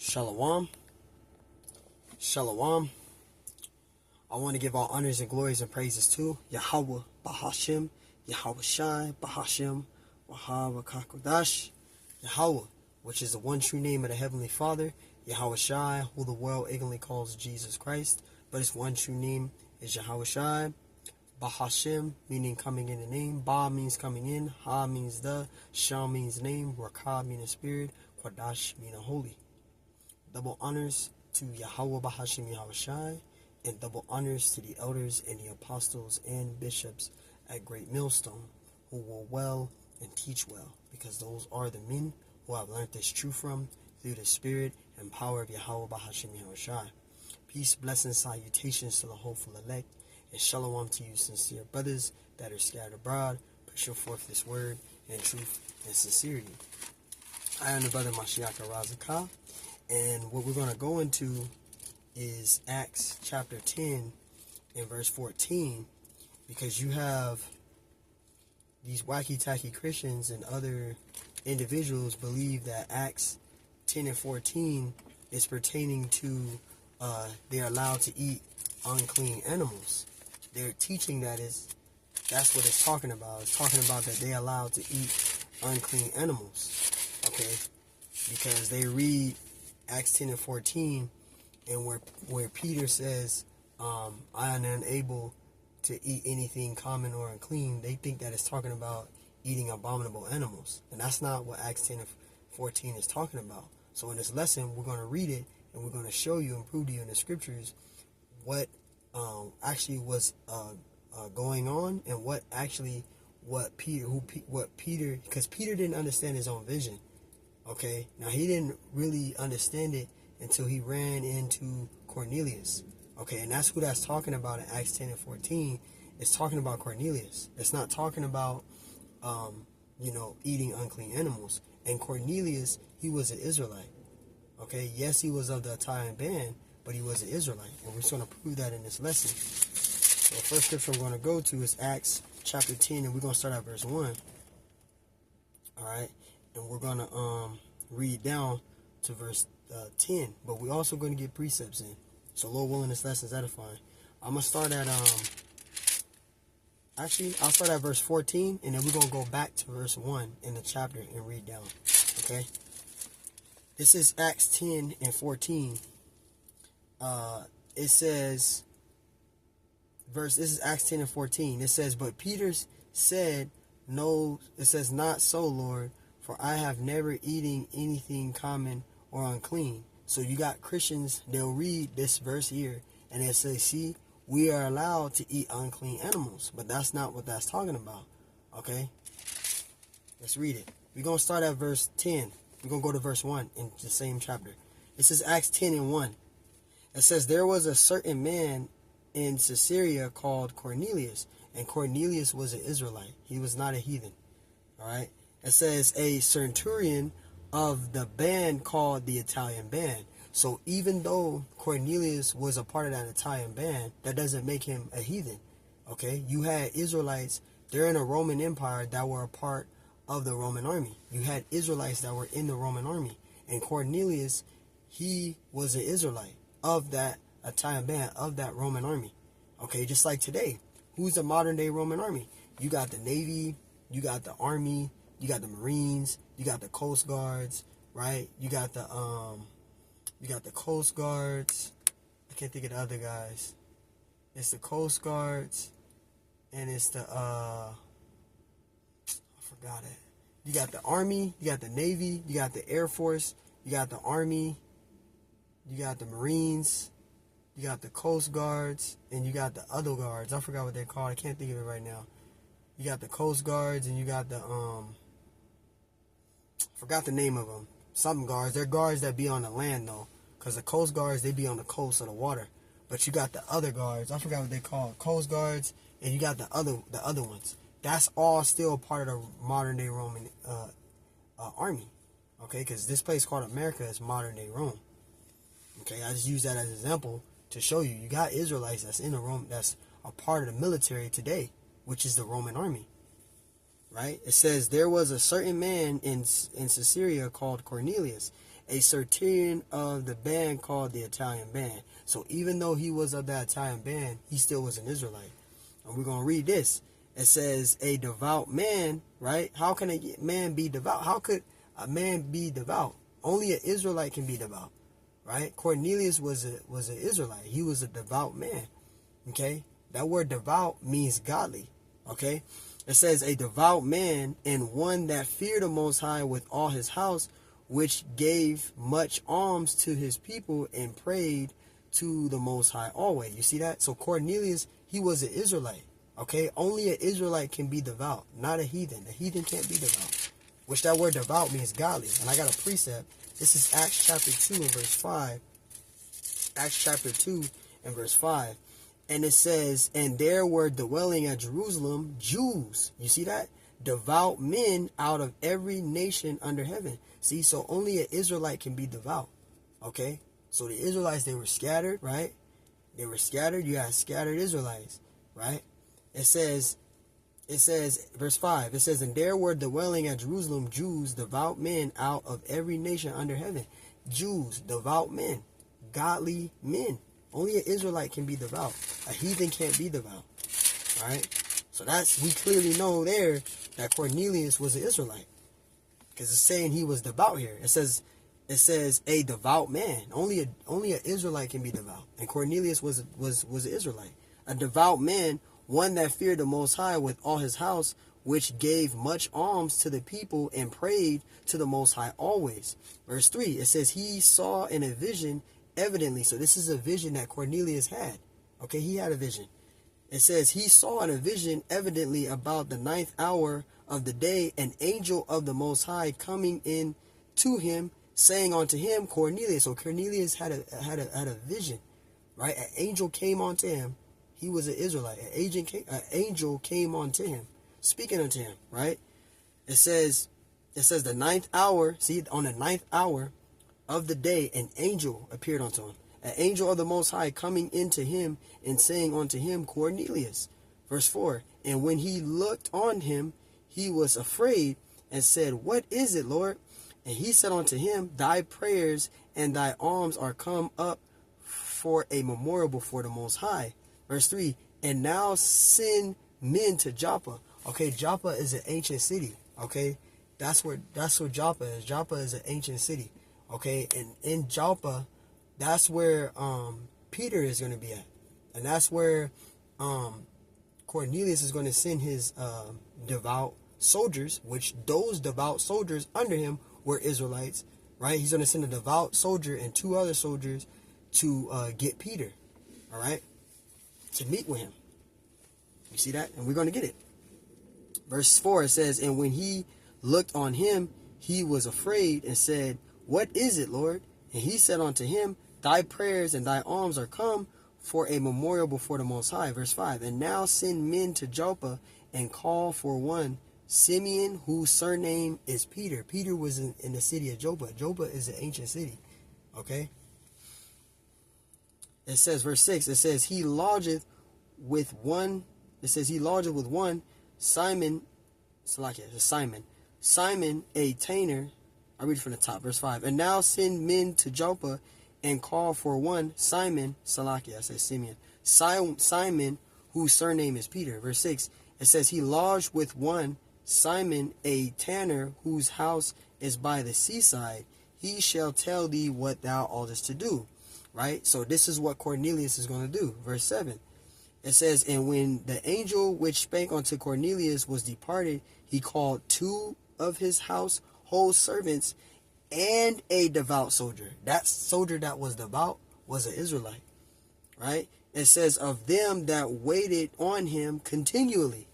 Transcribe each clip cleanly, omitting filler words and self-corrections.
Shalom. Shalom. I want to give all honors and glories and praises to Yahweh Bahashim, Yahweh Shai, Bahashim, Wahab Kakodash, Yahweh, which is the one true name of the Heavenly Father, Yahweh Shai, who the world ignorantly calls Jesus Christ, but his one true name is Yahweh Shai. Bahashim, meaning coming in the name. Ba means coming in. Ha means the. Shah means name. Rakah means spirit. Kodash means holy. Double honors to Yahweh Bahashim Yahweh Shai, and double honors to the elders and the apostles and bishops at Great Millstone, who will well and teach well, because those are the men who have learned this truth from through the spirit and power of Yahweh Bahashim Yahweh Shai. Peace, blessings, salutations to the hopeful elect, and shalom to you sincere brothers that are scattered abroad, pushing forth this word in truth and sincerity. I am the brother Mashiach Razakah. And what we're going to go into is Acts chapter 10 and verse 14, because you have these wacky-tacky Christians and other individuals believe that Acts 10 and 14 is pertaining to they're allowed to eat unclean animals. They're teaching that's what it's talking about. It's talking about that they're allowed to eat unclean animals, okay? Because they read Acts 10 and 14, and where Peter says, I am unable to eat anything common or unclean, they think that it's talking about eating abominable animals. And that's not what Acts 10 and 14 is talking about. So in this lesson, we're going to read it, and we're going to show you and prove to you in the scriptures what actually was going on, and what Peter, because Peter didn't understand his own vision. Okay, now he didn't really understand it until he ran into Cornelius. Okay, and that's who that's talking about in Acts 10 and 14. It's talking about Cornelius. It's not talking about, eating unclean animals. And Cornelius, he was an Israelite. Okay, yes, he was of the Italian band, but he was an Israelite. And we're just going to prove that in this lesson. So the first scripture I'm going to go to is Acts chapter 10, and we're going to start at verse 1. All right. And we're going to read down to verse 10. But we're also going to get precepts in. So, Lord willing, this lesson is edifying. I'm going to start at, I'll start at verse 14. And then we're going to go back to verse 1 in the chapter and read down. Okay? This is Acts 10 and 14. It says, this is Acts 10 and 14. It says, but Peter said, no, it says, not so, Lord. For I have never eaten anything common or unclean. So you got Christians, they'll read this verse here, and they'll say, see, we are allowed to eat unclean animals. But that's not what that's talking about. Okay? Let's read it. We're going to start at verse 10. We're going to go to verse 1 in the same chapter. This is Acts 10 and 1. It says, there was a certain man in Caesarea called Cornelius. And Cornelius was an Israelite. He was not a heathen. All right? It says a centurion of the band called the Italian band. So even though Cornelius was a part of that Italian band, that doesn't make him a heathen. Okay? You had Israelites during the Roman Empire that were a part of the Roman army. You had Israelites that were in the Roman army. And Cornelius, he was an Israelite of that Italian band, of that Roman army. Okay? Just like today. Who's the modern day Roman army? You got the Navy, you got the Army, you got the Marines, you got the Coast Guards, right? You got the Coast Guards. I can't think of the other guys. It's the Coast Guards, and it's the I forgot it. You got the Army, you got the Navy, you got the Air Force, you got the Army, you got the Marines, you got the Coast Guards, and you got the other guards. I forgot what they're called. I can't think of it right now. You got the Coast Guards, and you got the forgot the name of them. Some guards. They're guards that be on the land, though. Because the Coast Guards, they be on the coast of the water. But you got the other guards. I forgot what they call Coast Guards. And you got the other ones. That's all still part of the modern-day Roman army. Okay? Because this place called America is modern-day Rome. Okay? I just use that as an example to show you. You got Israelites that's in the Rome, that's a part of the military today, which is the Roman army. Right? It says, there was a certain man in Caesarea called Cornelius, a centurion of the band called the Italian band. So even though he was of the Italian band, he still was an Israelite. And we're going to read this. It says, a devout man, right? How can a man be devout? How could a man be devout? Only an Israelite can be devout, right? Cornelius was an Israelite. He was a devout man, okay? That word devout means godly, okay? It says, a devout man, and one that feared the Most High with all his house, which gave much alms to his people and prayed to the Most High always. You see that? So Cornelius, he was an Israelite, okay? Only an Israelite can be devout, not a heathen. A heathen can't be devout, which that word devout means godly. And I got a precept. This is Acts chapter 2 and verse 5. Acts chapter 2 and verse 5. And it says, and there were dwelling at Jerusalem Jews. You see that? Devout men out of every nation under heaven. See, so only an Israelite can be devout. Okay? So the Israelites, they were scattered, right? They were scattered. You had scattered Israelites, right? It says, verse 5, it says, and there were dwelling at Jerusalem Jews, devout men out of every nation under heaven. Jews, devout men, godly men. Only an Israelite can be devout. A heathen can't be devout. All right? So we clearly know there that Cornelius was an Israelite. Because it's saying he was devout here. It says a devout man. Only an Israelite can be devout. And Cornelius was an Israelite. A devout man, one that feared the Most High with all his house, which gave much alms to the people and prayed to the Most High always. Verse 3, it says he saw in a vision evidently. So this is a vision that Cornelius had. Okay, he had a vision. It says he saw in a vision evidently about the 9th hour of the day an angel of the Most High coming in to him, saying unto him, Cornelius. So Cornelius had a vision, right? An angel came unto him. He was an Israelite. An angel came unto him, speaking unto him, right? It says the 9th hour. See, on the 9th hour of the day, an angel appeared unto him. An angel of the Most High coming into him and saying unto him, Cornelius. Verse 4, and when he looked on him, he was afraid and said, what is it, Lord? And he said unto him, thy prayers and thy alms are come up for a memorial before the Most High. Verse 3, and now send men to Joppa. Okay, Joppa is an ancient city. Okay, that's what Joppa is. Joppa is an ancient city. Okay, and in Joppa, that's where Peter is going to be at. And that's where Cornelius is going to send his devout soldiers, which those devout soldiers under him were Israelites, right? He's going to send a devout soldier and 2 other soldiers to get Peter, all right, to meet with him. You see that? And we're going to get it. Verse 4, it says, and when he looked on him, he was afraid and said, what is it, Lord? And he said unto him, thy prayers and thy alms are come for a memorial before the Most High. Verse 5, and now send men to Joppa and call for one Simeon, whose surname is Peter. Peter was in the city of Joppa. Joppa is an ancient city. Okay? It says, verse 6, it says, he lodgeth with one, Simon, Simon, a tanner. I read from the top, verse 5. And now send men to Joppa and call for one Simon, Simeon, Simon, whose surname is Peter. Verse 6, it says, he lodged with one Simon, a tanner, whose house is by the seaside. He shall tell thee what thou oughtest to do. Right? So this is what Cornelius is going to do. Verse 7. It says, and when the angel which spake unto Cornelius was departed, he called 2 of his household servants and a devout soldier. That soldier that was devout was an Israelite. Right? It says, of them that waited on him continually.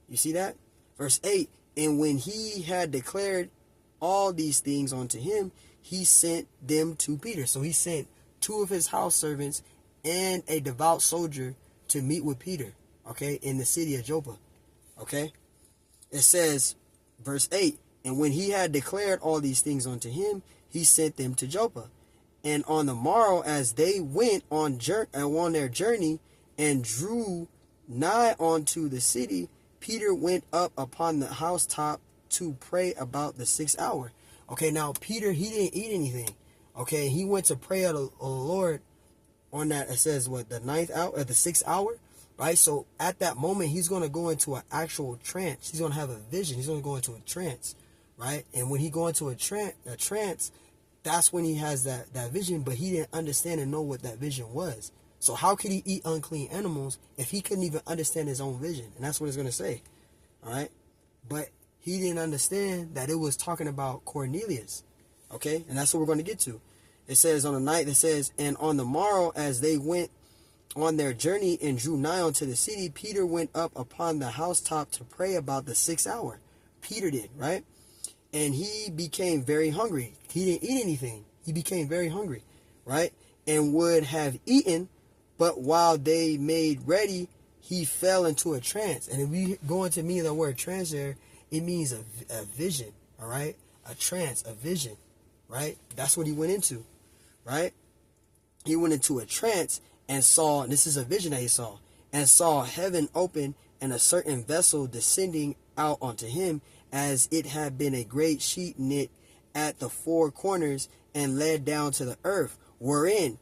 You see that? Verse 8, and when he had declared all these things unto him, he sent them to Peter. So he sent 2 of his house servants and a devout soldier to meet with Peter, okay, in the city of Joppa, okay? It says, verse 8, and when he had declared all these things unto him, he sent them to Joppa. And on the morrow, as they went on their journey and drew nigh unto the city, Peter went up upon the housetop to pray about the 6th hour. Okay, now Peter, he didn't eat anything. Okay, he went to pray at the Lord on that. It says what, the 9th hour, at the 6th hour, right? So at that moment, he's going to go into an actual trance. He's going to have a vision. He's going to go into a trance, right? And when he go into a trance, that's when he has that vision. But he didn't understand and know what that vision was. So how could he eat unclean animals if he couldn't even understand his own vision? And that's what it's going to say, all right? But he didn't understand that it was talking about Cornelius, okay? And that's what we're going to get to. It says on the night, it says, and on the morrow, as they went on their journey and drew nigh unto the city, Peter went up upon the housetop to pray about the 6th hour. Peter did, right? And he became very hungry. He didn't eat anything. He became very hungry, right? And would have eaten, but while they made ready, he fell into a trance. And if we go into meaning the word trance there, it means a vision, all right? A trance, a vision, right? That's what he went into. Right? He went into a trance and saw, and this is a vision that he saw, and saw heaven open and a certain vessel descending out onto him, as it had been a great sheet knit at the 4 corners and led down to the earth, wherein,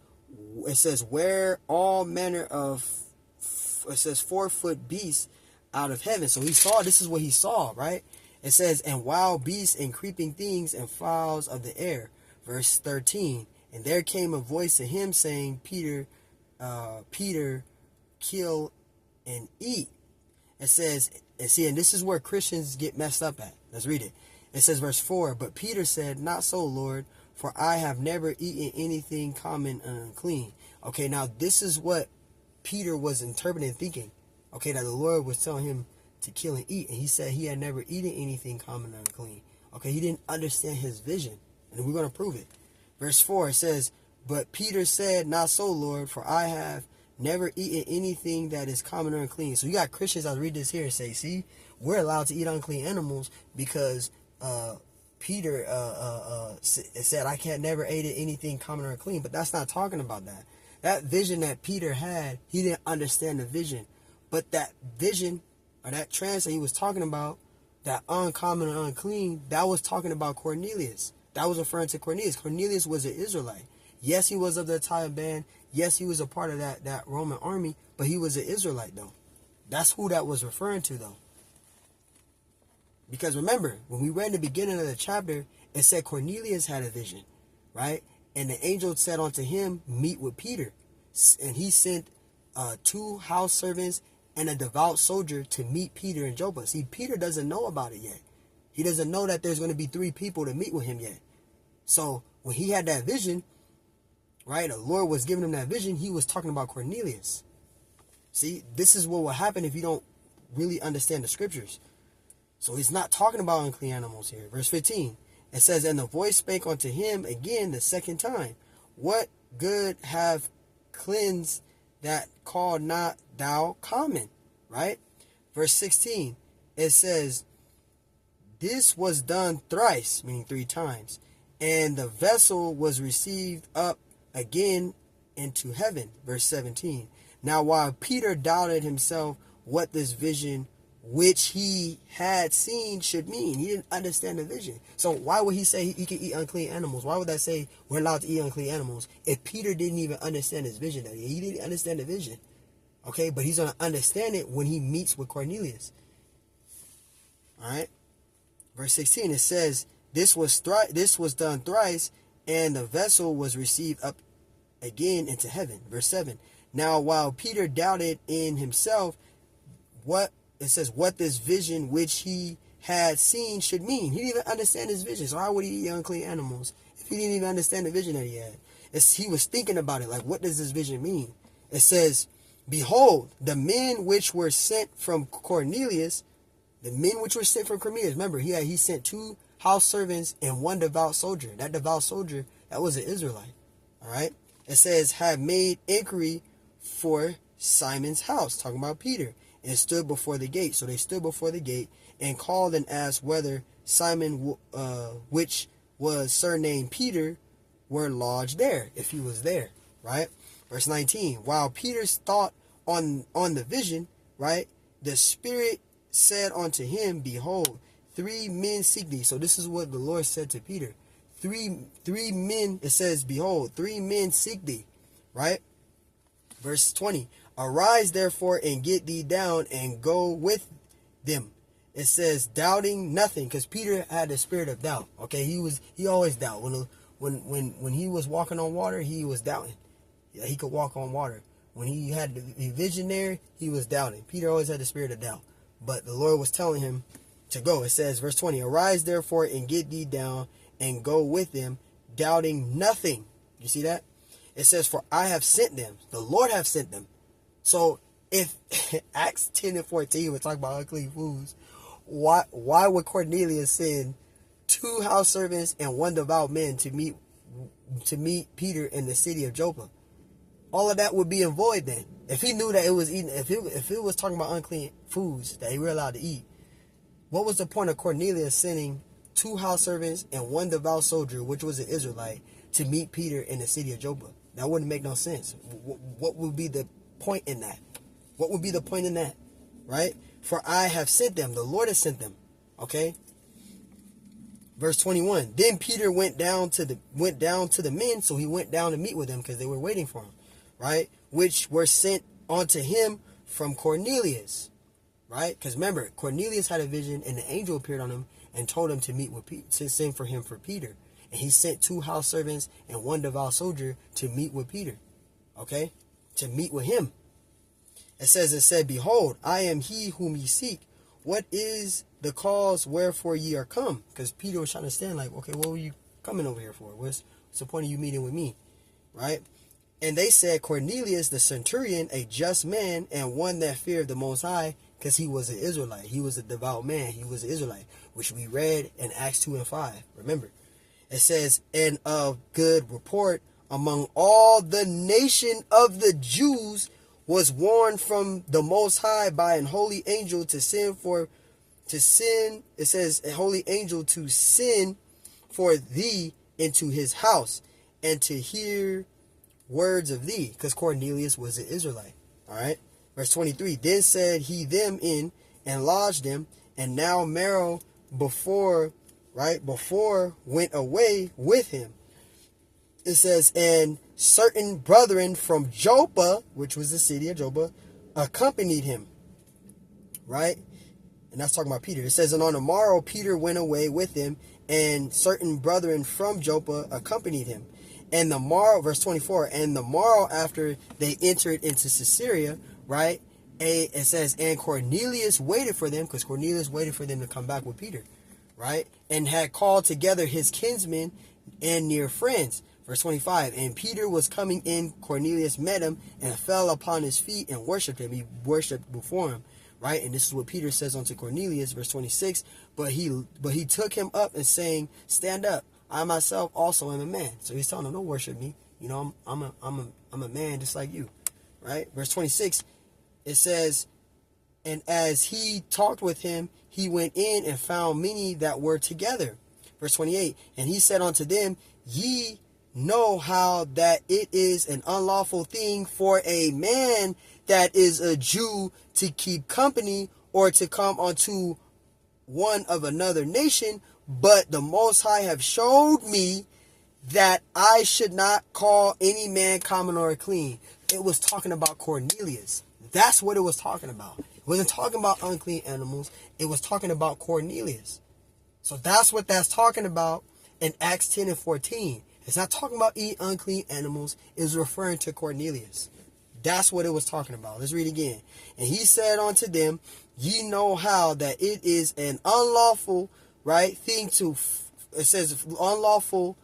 it says, where all manner of, it says 4-foot beasts out of heaven. So he saw, this is what he saw, right? It says, and wild beasts and creeping things and fowls of the air. Verse 13. And there came a voice to him saying, Peter, Peter, kill and eat. It says, and see, and this is where Christians get messed up at. Let's read it. It says, verse 4, but Peter said, not so, Lord, for I have never eaten anything common and unclean. Okay, now this is what Peter was interpreting and thinking. Okay, that the Lord was telling him to kill and eat. And he said he had never eaten anything common and unclean. Okay, he didn't understand his vision. And we're going to prove it. Verse 4, it says, but Peter said, not so, Lord, for I have never eaten anything that is common or unclean. So you got Christians that read this here and say, see, we're allowed to eat unclean animals because Peter said, I can't never eat anything common or unclean. But that's not talking about that. That vision that Peter had, he didn't understand the vision. But that vision, or that trance that he was talking about, that uncommon and unclean, that was talking about Cornelius. That was referring to Cornelius. Cornelius was an Israelite. Yes, he was of the Italian band. Yes, he was a part of that Roman army, but he was an Israelite, though. That's who that was referring to, though. Because remember, when we read in the beginning of the chapter, it said Cornelius had a vision, right? And the angel said unto him, meet with Peter. And he sent 2 house servants and a devout soldier to meet Peter in Joppa. See, Peter doesn't know about it yet. He doesn't know that there's going to be 3 people to meet with him yet. So when he had that vision, right, the Lord was giving him that vision, he was talking about Cornelius. See, this is what will happen if you don't really understand the scriptures. So he's not talking about unclean animals here. Verse 15, it says, and the voice spake unto him again the 2nd time, what good have cleansed that call not thou common? Right? Verse 16, it says, this was done thrice, meaning 3 times. And the vessel was received up again into heaven. Verse 17. Now while Peter doubted himself what this vision which he had seen should mean. He didn't understand the vision. So why would he say he could eat unclean animals? Why would that say we're allowed to eat unclean animals if Peter didn't even understand his vision? He didn't understand the vision. Okay, but he's going to understand it when he meets with Cornelius. All right. Verse 16, it says, this was done thrice, and the vessel was received up again into heaven. Verse 7, now while Peter doubted in himself what this vision which he had seen should mean. He didn't even understand his vision. So how would he eat unclean animals if he didn't even understand the vision that he had? He was thinking about it, like, what does this vision mean? It says, behold, the men which were sent from Cornelius, remember, he sent 2 house servants and 1 devout soldier. That devout soldier, that was an Israelite. All right. It says, have made inquiry for Simon's house, talking about Peter, and stood before the gate. So they stood before the gate and called and asked whether Simon, which was surnamed Peter, were lodged there, if he was there, right? Verse 19, while Peter's thought on the vision, right, the Spirit said unto him, behold, 3 men seek thee. So this is what the Lord said to Peter. three men, it says, behold, 3 men seek thee, right? Verse 20, arise therefore and get thee down and go with them. It says, doubting nothing, because Peter had the spirit of doubt. Okay, he always doubt. When he was walking on water, he was doubting. Yeah, he could walk on water. When he had the vision there, he was doubting. Peter always had the spirit of doubt. But the Lord was telling him to go. It says, verse 20, arise therefore and get thee down and go with them, doubting nothing. You see that? It says, for I have sent them. The Lord have sent them. So if Acts 10 and 14, we're talking about unclean foods, why would Cornelius send 2 house servants and 1 devout man to meet Peter in the city of Joppa? All of that would be in void then. If he knew that it was eating, if it was talking about unclean foods that he were allowed to eat, what was the point of Cornelius sending 2 house servants and 1 devout soldier, which was an Israelite, to meet Peter in the city of Joppa? That wouldn't make no sense. What would be the point in that? What would be the point in that? Right? For I have sent them. The Lord has sent them. Okay? Verse 21. Then Peter went down to the men, so he went down to meet with them because they were waiting for him. Right? Which were sent unto him from Cornelius. Right? Because remember, Cornelius had a vision and the angel appeared on him and told him to meet with to send for him for Peter. And he sent 2 house servants and 1 devout soldier to meet with Peter. Okay? To meet with him. It said, behold, I am he whom ye seek. What is the cause wherefore ye are come? Because Peter was trying to stand like, okay, what were you coming over here for? What's the point of you meeting with me? Right? And they said, Cornelius the centurion, a just man, and one that feared the Most High, because he was an Israelite. He was a devout man. He was an Israelite, which we read in Acts 2 and 5. Remember, it says, and of good report among all the nation of the Jews, was warned from the Most High by an holy angel to send, it says, a holy angel to send for thee into his house and to hear words of thee, because Cornelius was an Israelite. All right. Verse 23, then said he them in and lodged them, and now Mero before went away with him. It says, and certain brethren from Joppa, which was the city of Joppa, accompanied him. Right? And that's talking about Peter. It says, and on the morrow Peter went away with him, and certain brethren from Joppa accompanied him. And the morrow, verse 24, and the morrow after they entered into Caesarea, right? It says, and Cornelius waited for them, because Cornelius waited for them to come back with Peter, right? And had called together his kinsmen and near friends. Verse 25, and Peter was coming in, Cornelius met him and fell upon his feet and worshipped him. He worshipped before him, right? And this is what Peter says unto Cornelius, verse 26, but he took him up and saying, stand up, I myself also am a man. So he's telling him, don't worship me. You know, I'm a man just like you, right? Verse 26, it says, and as he talked with him, he went in and found many that were together. Verse 28, and he said unto them, ye know how that it is an unlawful thing for a man that is a Jew to keep company or to come unto one of another nation, but the Most High have showed me that I should not call any man common or clean. It was talking about Cornelius. That's what it was talking about. It wasn't talking about unclean animals. It was talking about Cornelius. So that's what that's talking about in Acts 10 and 14. It's not talking about eat unclean animals. It's referring to Cornelius. That's what it was talking about. Let's read again. And he said unto them, ye know how that it is an unlawful, right, thing to, it says unlawful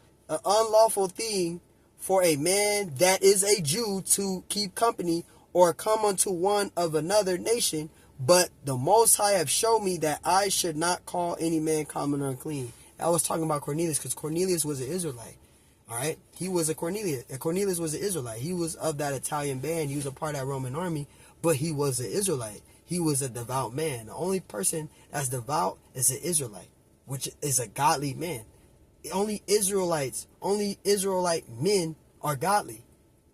thing for a man that is a Jew to keep company or come unto one of another nation, but the Most High have shown me that I should not call any man common or unclean. I was talking about Cornelius because Cornelius was an Israelite. All right, he was a Cornelius. Cornelius was an Israelite. He was of that Italian band. He was a part of that Roman army, but he was an Israelite. He was a devout man. The only person that's devout is an Israelite, which is a godly man. Only Israelite men are godly.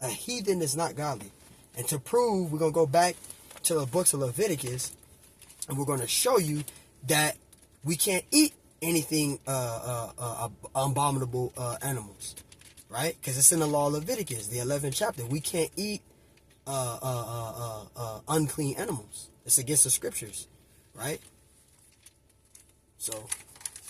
A heathen is not godly. And to prove, we're going to go back to the books of Leviticus, and we're going to show you that we can't eat anything abominable animals, right? Because it's in the law of Leviticus, the 11th chapter. We can't eat unclean animals. It's against the scriptures, right? So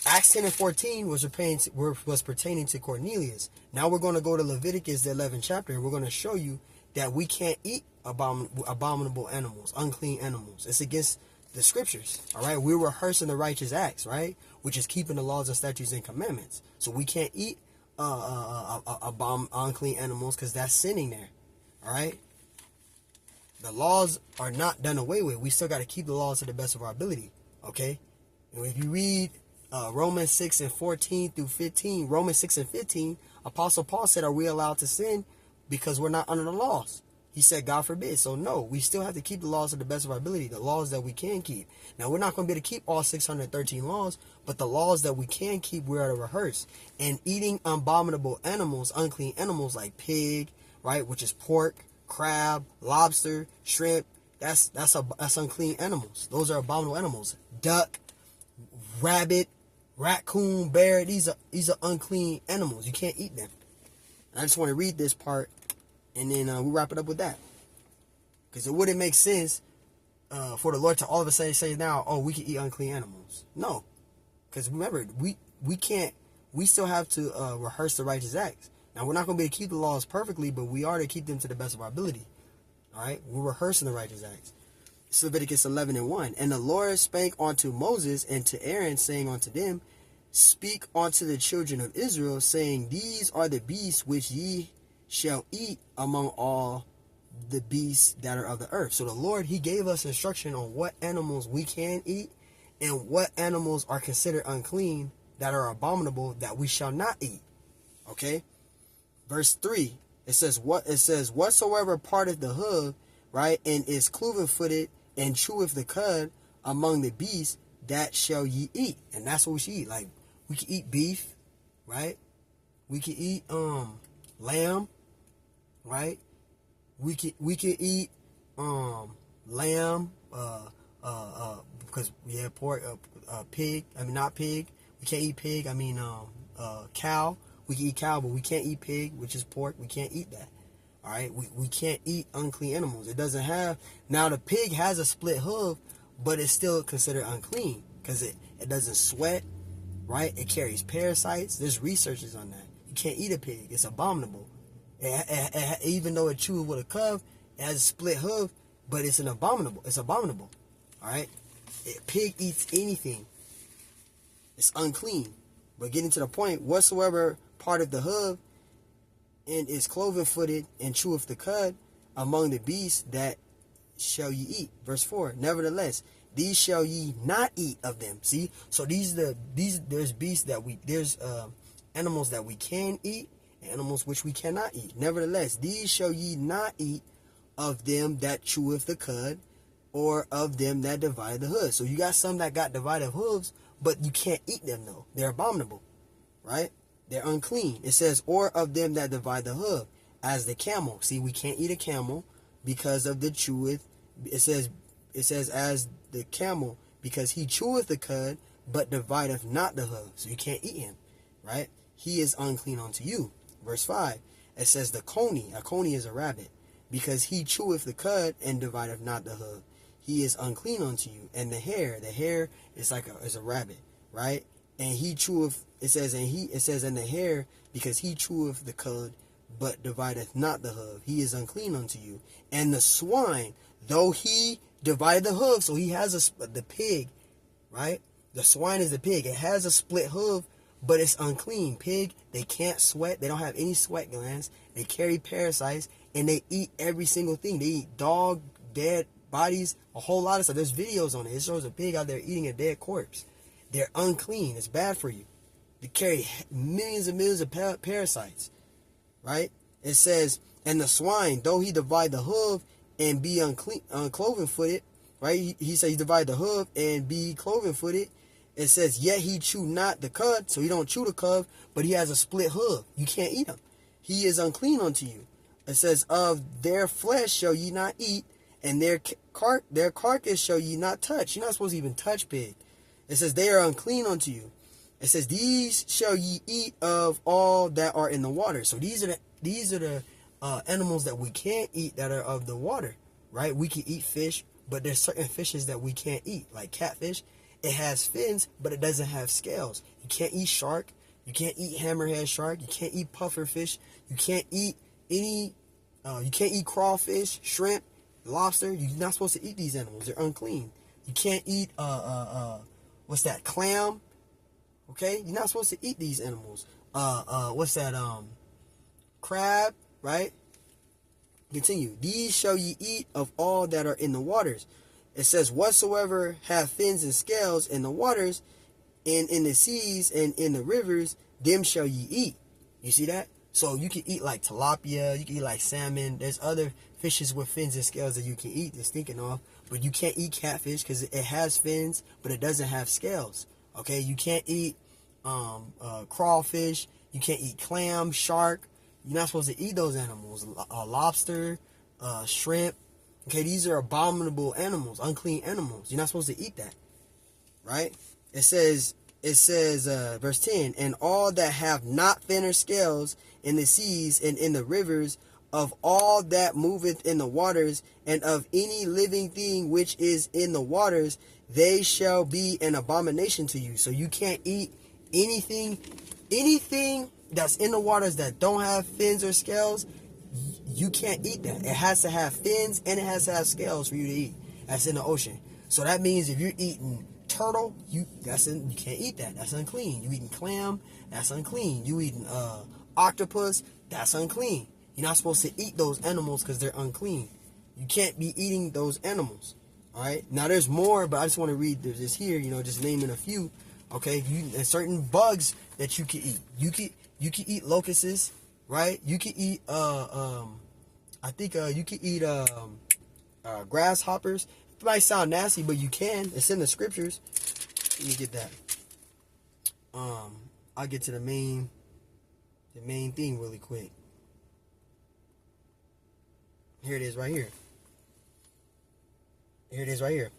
Acts 10 and 14 was pertaining to Cornelius. Now we're going to go to Leviticus, the 11th chapter, and we're going to show you that we can't eat abominable animals, unclean animals. It's against the scriptures, all right? We're rehearsing the righteous acts, right? Which is keeping the laws and statutes and commandments. So we can't eat unclean animals because that's sinning there, all right? The laws are not done away with. We still got to keep the laws to the best of our ability, okay? And if you read Romans 6 and 14 through 15, Romans 6 and 15, Apostle Paul said, are we allowed to sin because we're not under the laws? He said, God forbid. So no, we still have to keep the laws to the best of our ability, the laws that we can keep. Now, we're not going to be able to keep all 613 laws, but the laws that we can keep, we're to rehearse. And eating abominable animals, unclean animals like pig, right, which is pork, crab, lobster, shrimp, that's unclean animals. Those are abominable animals. Duck, rabbit, raccoon, bear, these are unclean animals. You can't eat them. And I just want to read this part, and then we'll wrap it up with that. Because it wouldn't make sense for the Lord to all of a sudden say now, oh, we can eat unclean animals. No. Because remember, we can't, we still have to rehearse the righteous acts. Now, we're not going to be able to keep the laws perfectly, but we are to keep them to the best of our ability. All right? We're rehearsing the righteous acts. It's Leviticus 11 and 1. And the Lord spake unto Moses and to Aaron, saying unto them, speak unto the children of Israel, saying, these are the beasts which ye shall eat among all the beasts that are of the earth. So the Lord, he gave us instruction on what animals we can eat and what animals are considered unclean, that are abominable, that we shall not eat. Okay? Verse 3, it says, whatsoever parteth the hoof, right, and is cloven-footed, and cheweth the cud among the beasts, that shall ye eat. And that's what we should eat. Like, we can eat beef, right? We can eat lamb, right? We can eat lamb, because we have pork, pig. I mean, not pig. We can't eat pig. I mean, cow. We can eat cow, but we can't eat pig, which is pork. We can't eat that. All right, we can't eat unclean animals. It doesn't have, now the pig has a split hoof, but it's still considered unclean because it doesn't sweat, right? It carries parasites. There's researches on that. You can't eat a pig. It's abominable. Even though it chews with a cub, it has a split hoof, but it's abominable. It's abominable. All right, pig eats anything. It's unclean. But getting to the point, whatsoever part of the hoof and is cloven-footed and cheweth the cud among the beasts, that shall ye eat. Verse 4, nevertheless, these shall ye not eat of them. See, so there's beasts that there's animals that we can eat, and animals which we cannot eat. Nevertheless, these shall ye not eat of them that cheweth the cud, or of them that divide the hoof. So you got some that got divided hooves, but you can't eat them though. They're abominable, right? They're unclean. It says, or of them that divide the hoof, as the camel. See, we can't eat a camel because of the cheweth. It says as the camel, because he cheweth the cud, but divideth not the hoof. So you can't eat him, right? He is unclean unto you. Verse 5, it says the coney. A coney is a rabbit, because he cheweth the cud and divideth not the hoof. He is unclean unto you. And the hare is is a rabbit, right? And he cheweth, it says in the hare, because he cheweth the cud, but divideth not the hoof. He is unclean unto you. And the swine, though he divide the hoof, so he has the pig, right? The swine is the pig. It has a split hoof, but it's unclean. Pig, they can't sweat. They don't have any sweat glands. They carry parasites, and they eat every single thing. They eat dog, dead bodies, a whole lot of stuff. There's videos on it. It shows a pig out there eating a dead corpse. They're unclean. It's bad for you. They carry millions and millions of parasites, right? It says, and the swine, though he divide the hoof and be uncloven-footed, right? He says he divide the hoof and be cloven-footed. It says, yet he chew not the cud, so he don't chew the cud, but he has a split hoof. You can't eat him. He is unclean unto you. It says, of their flesh shall ye not eat, and their carcass shall ye not touch. You're not supposed to even touch pig. It says, they are unclean unto you. It says, these shall ye eat of all that are in the water. So these are the animals that we can't eat that are of the water, right? We can eat fish, but there's certain fishes that we can't eat, like catfish. It has fins, but it doesn't have scales. You can't eat shark. You can't eat hammerhead shark. You can't eat puffer fish. You can't eat any. You can't eat crawfish, shrimp, lobster. You're not supposed to eat these animals. They're unclean. You can't eat what's that? Clam. Okay, you're not supposed to eat these animals. What's that? Crab, right? Continue. These shall ye eat of all that are in the waters. It says, whatsoever have fins and scales in the waters, and in the seas and in the rivers, them shall ye eat. You see that? So you can eat like tilapia, you can eat like salmon. There's other fishes with fins and scales that you can eat, just thinking of. But you can't eat catfish because it has fins, but it doesn't have scales. Okay, you can't eat crawfish. You can't eat clam, shark. You're not supposed to eat those animals. Lobster, shrimp. Okay, these are abominable animals, unclean animals. You're not supposed to eat that, right? It says, verse 10, and all that have not fin or scales in the seas and in the rivers, of all that moveth in the waters, and of any living thing which is in the waters, they shall be an abomination to you. So you can't eat anything that's in the waters that don't have fins or scales. You can't eat that. It has to have fins and it has to have scales for you to eat. That's in the ocean. So that means if you're eating turtle, you can't eat that. That's unclean. You eating clam, that's unclean. You eating octopus, that's unclean. You're not supposed to eat those animals because they're unclean. You can't be eating those animals. All right. Now there's more, but I just want to read this here. Just naming a few. Okay. There's certain bugs that you can eat. You can eat locusts, right? You can eat I think you can eat grasshoppers. It might sound nasty, but you can. It's in the scriptures. Let me get that. I'll get to the main thing really quick. Here it is right here. Here it is right here.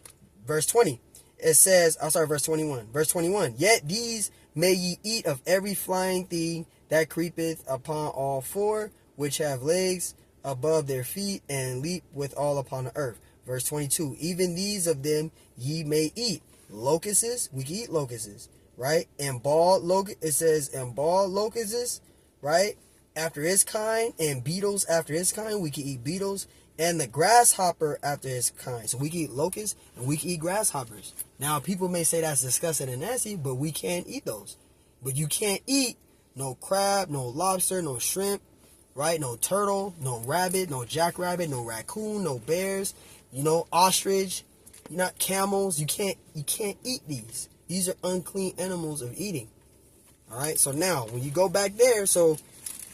Verse 20. It says, verse 21. Verse 21. Yet these may ye eat of every flying thing that creepeth upon all four, which have legs above their feet, and leap withal upon the earth. Verse 22. Even these of them ye may eat. Locusts, we can eat locusts, right? And bald locust, it says, and bald locusts, right? After his kind, and beetles after his kind, we can eat beetles, and the grasshopper after his kind. So we can eat locusts and we can eat grasshoppers. Now people may say that's disgusting and nasty, but we can eat those. But you can't eat no crab, no lobster, no shrimp, right? No turtle, no rabbit, no jackrabbit, no raccoon, no bears, ostrich, not camels. You can't eat these. These are unclean animals of eating. All right. So now when you go back there, so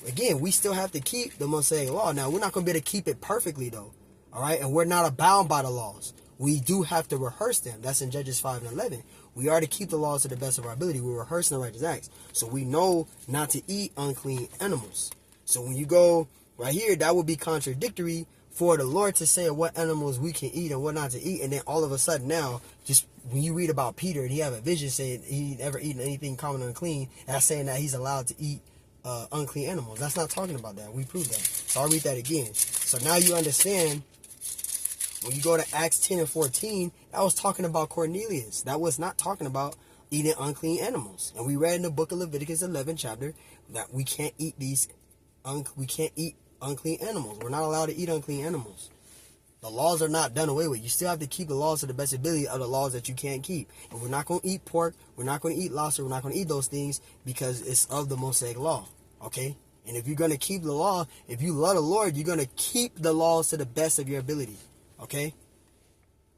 again, we still have to keep the Mosaic law. Now, we're not going to be able to keep it perfectly, though. All right? And we're not bound by the laws. We do have to rehearse them. That's in Judges 5 and 11. We are to keep the laws to the best of our ability. We're rehearsing the righteous acts. So we know not to eat unclean animals. So when you go right here, that would be contradictory for the Lord to say what animals we can eat and what not to eat. And then all of a sudden now, just when you read about Peter and he have a vision saying he never eaten anything common or unclean, that's saying that he's allowed to eat unclean animals. That's not talking about that. We proved that. So I'll read that again. So now you understand when you go to Acts 10 and 14, that was talking about Cornelius. That was not talking about eating unclean animals. And we read in the book of Leviticus 11 chapter that we can't eat unclean animals. We're not allowed to eat unclean animals. The laws are not done away with. You still have to keep the laws to the best ability of the laws that you can't keep. And we're not going to eat pork. We're not going to eat lobster. We're not going to eat those things because it's of the Mosaic law. Okay? And if you're going to keep the law, if you love the Lord, you're going to keep the laws to the best of your ability. Okay?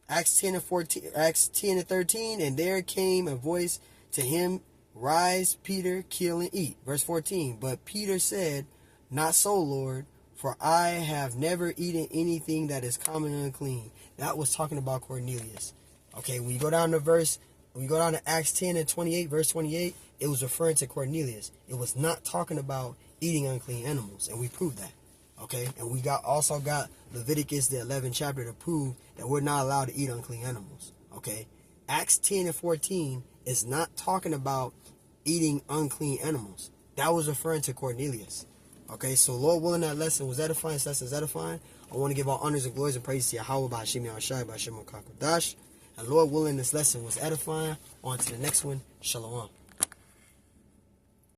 Acts 10 and 13, and there came a voice to him, rise, Peter, kill and eat. Verse 14, but Peter said, not so, Lord, for I have never eaten anything that is common and unclean. That was talking about Cornelius. Okay, when you go down to Acts 10 and 28, verse 28, it was referring to Cornelius. It was not talking about eating unclean animals, and we proved that. Okay, and we also got Leviticus, the 11th chapter, to prove that we're not allowed to eat unclean animals. Okay, Acts 10 and 14 is not talking about eating unclean animals. That was referring to Cornelius. Okay, so Lord willing, that lesson was edifying. This lesson is edifying. I want to give all honors and glories and praise to Yahweh by Hashem Yahushai by Hashem Kakodash. And Lord willing, this lesson was edifying. On to the next one. Shalom.